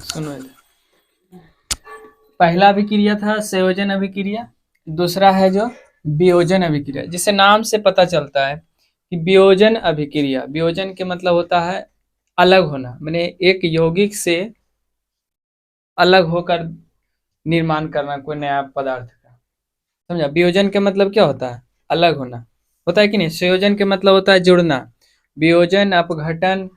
सुनो इधर। पहला अभिक्रिया था संयोजन अभिक्रिया, दूसरा है जो वियोजन अभिक्रिया, जिसे नाम से पता चलता है कि वियोजन अभिक्रिया, वियोजन के मतलब होता है अलग होना, माने एक यौगिक से अलग होकर निर्माण करना कोई नया पदार्थ का। समझा? वियोजन के मतलब क्या होता है? अलग होना होता है कि नहीं। संयोजन के मतलब होता है जुड़ना। वियोजन अपघटन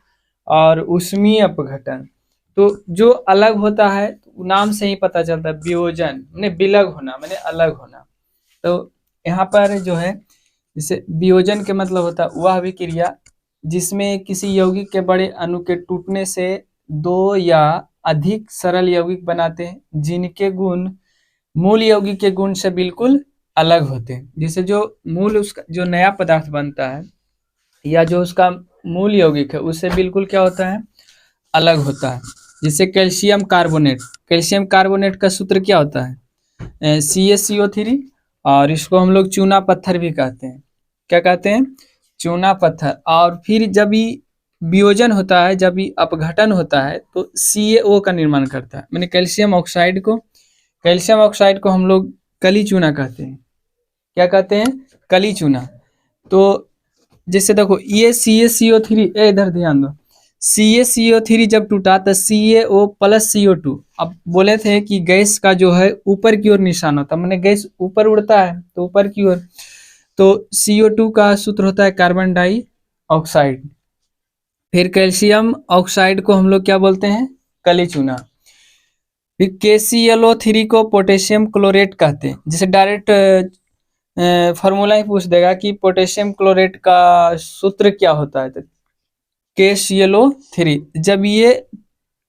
और ऊष्मीय अपघटन, तो जो अलग होता है नाम से ही पता चलता है। वियोजन माने विलग होना, माने अलग होना। तो यहाँ पर जो है, जैसे वियोजन के मतलब होता है वह अभिक्रिया जिसमें किसी यौगिक के बड़े अणु के टूटने से दो या अधिक सरल यौगिक बनाते हैं जिनके गुण मूल यौगिक के गुण से बिल्कुल अलग होते हैं। जैसे जो मूल उसका जो नया पदार्थ बनता है या जो उसका मूल यौगिक है उससे बिल्कुल क्या होता है? अलग होता है। जैसे कैल्शियम कार्बोनेट, कैल्शियम कार्बोनेट का सूत्र क्या होता है? CaCO3, और इसको हम लोग चूना पत्थर भी कहते हैं। क्या कहते हैं? चूना पत्थर। और फिर जब ये वियोजन होता है, जब ये अपघटन होता है तो CaO का निर्माण करता है। मैंने कैल्शियम ऑक्साइड को हम लोग कली चूना कहते हैं। क्या कहते हैं? कली चूना। तो जैसे देखो ये CaCO3, इधर ध्यान दो, CaCO3 जब टूटा तो CaO प्लस CO2। अब बोले थे कि गैस का जो है ऊपर की ओर निशान होता है, मैंने गैस ऊपर उड़ता है तो ऊपर की ओर, तो CO2 का सूत्र होता है कार्बन डाई ऑक्साइड। फिर कैल्शियम ऑक्साइड को हम लोग क्या बोलते हैं? कली चूना। फिर KClO3 को पोटेशियम क्लोरेट कहते हैं। जैसे डायरेक्ट फार्मूला ही पूछ देगा कि पोटेशियम क्लोरेट का सूत्र क्या होता है, तो KClO3। जब ये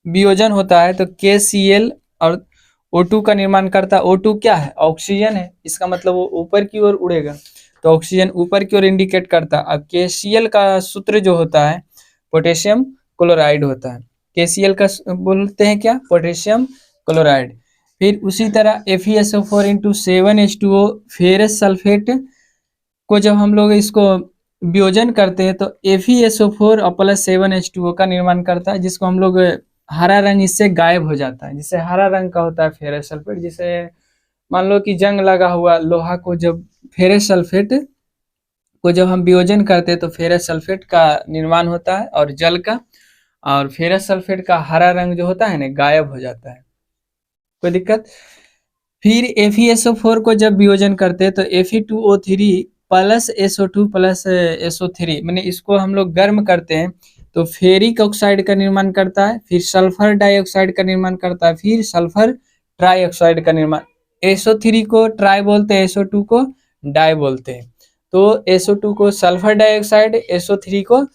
वियोजन होता है तो KCl और O2 का निर्माण करता है। O2 क्या है? ऑक्सीजन है, इसका मतलब वो ऊपर की ओर उड़ेगा, तो ऑक्सीजन ऊपर की ओर इंडिकेट करता है। अब KCl का सूत्र जो होता है पोटेशियम क्लोराइड होता है। KCl का बोलते हैं क्या? Potassium chloride. फिर उसी तरह FeSO4 into 7H2O ferrous sulphate को जब हम लोग इसको वियोजन करते हैं तो FeSO4 और प्लस 7H2O का निर्माण करता है, जिसको हम लोग हरा रंग इससे गायब हो जाता है। जिससे हरा रंग का होता है फेरस सल्फेट। जिसे मान लो कि जंग लगा हुआ लोहा को जब फेरस सल्फेट को जब हम वियोजन करते हैं तो फेरस सल्फेट का निर्माण होता है और जल का, और फेरस सल्फेट का हरा रंग जो होता है ना गायब हो जाता है। कोई दिक्कत? फिर FeSO4 को जब वियोजन करते हैं तो Fe2O3 plus SO2 plus SO3, मैंने इसको हम लोग गर्म करते हैं तो फेरिक ऑक्साइड का निर्माण करता है। फिर सल्फर डाइऑक्साइड का निर्माण करता है। फिर सल्फर ट्राइऑक्साइड का निर्माण। SO3 को ट्राई बोलते हैं, SO2 को डाई बोलते हैं। तो SO2 को सल्फर डाइऑक्साइड, SO3 को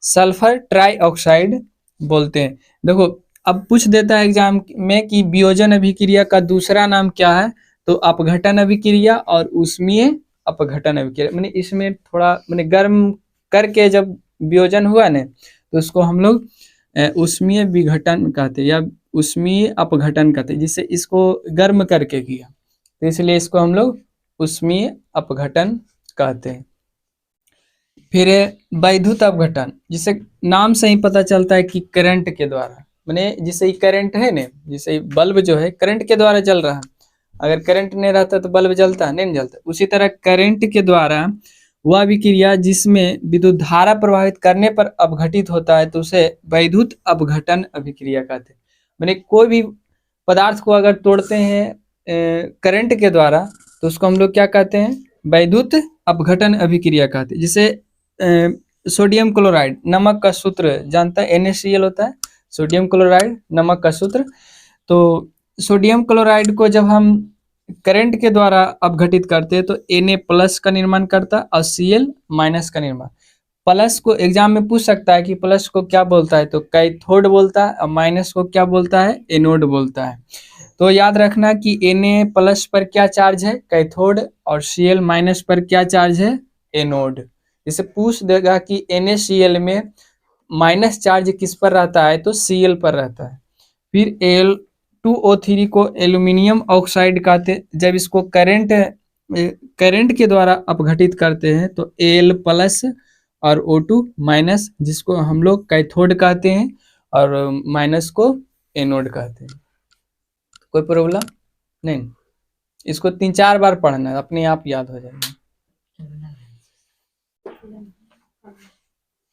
सल्फर ट्राइऑक्साइड बोलते हैं। देखो अब पूछ देता है एग्जाम में कि वियोजन अभिक्रिया का दूसरा नाम क्या है, तो अपघटन अभिक्रिया और ऊष्मीय अपघटन अभिक्रिया। मैंने इसमें थोड़ा मैंने गर्म करके जब वियोजन हुआ ना तो उसको हम लोग ऊष्मीय विघटन कहते हैं या ऊष्मीय अपघटन कहते हैं। जिससे इसको गर्म करके किया तो इसलिए इसको हम लोग ऊष्मीय अपघटन कहते हैं। फिर वैद्युत अपघटन, जिसे नाम से ही पता चलता है कि करंट के द्वारा, मैंने जिसे करंट है ना, जिसे बल्ब जो है करंट के द्वारा जल रहा है। अगर करंट नहीं रहता तो बल्ब जलता है? नहीं जलता। उसी तरह करंट के द्वारा वह अभिक्रिया जिसमें विद्युत धारा प्रवाहित करने पर अपघटित होता है तो उसे वैद्युत अपघटन अभिक्रिया कहते हैं। मैंने कोई भी पदार्थ को अगर तोड़ते हैं करंट के द्वारा तो उसको हम लोग क्या कहते हैं? वैद्युत अपघटन अभिक्रिया कहते हैं। जिसे सोडियम क्लोराइड, नमक का सूत्र जानता है, NaCl होता है सोडियम क्लोराइड, नमक का सूत्र। तो सोडियम क्लोराइड को जब हम करंट के द्वारा अपघटित करते हैं तो Na प्लस का निर्माण करता है और Cl माइनस का निर्माण। प्लस को एग्जाम में पूछ सकता है कि प्लस को क्या बोलता है, तो कैथोड बोलता है, और माइनस को क्या बोलता है? एनोड बोलता है। तो याद रखना कि Na प्लस पर क्या चार्ज है? कैथोड, और Cl माइनस पर क्या चार्ज है? एनोड। जैसे पूछ देगा कि NaCl में माइनस चार्ज किस पर रहता है, तो Cl पर रहता है। फिर Al2O3 को एल्यूमिनियम ऑक्साइड कहते। जब इसको करंट के द्वारा अपघटित करते हैं तो Al प्लस और O2 माइनस, जिसको हम लोग कैथोड कहते हैं, और माइनस को एनोड कहते हैं। कोई प्रॉब्लम नहीं, इसको 3-4 बार पढ़ना है, अपने आप याद हो जाएगा।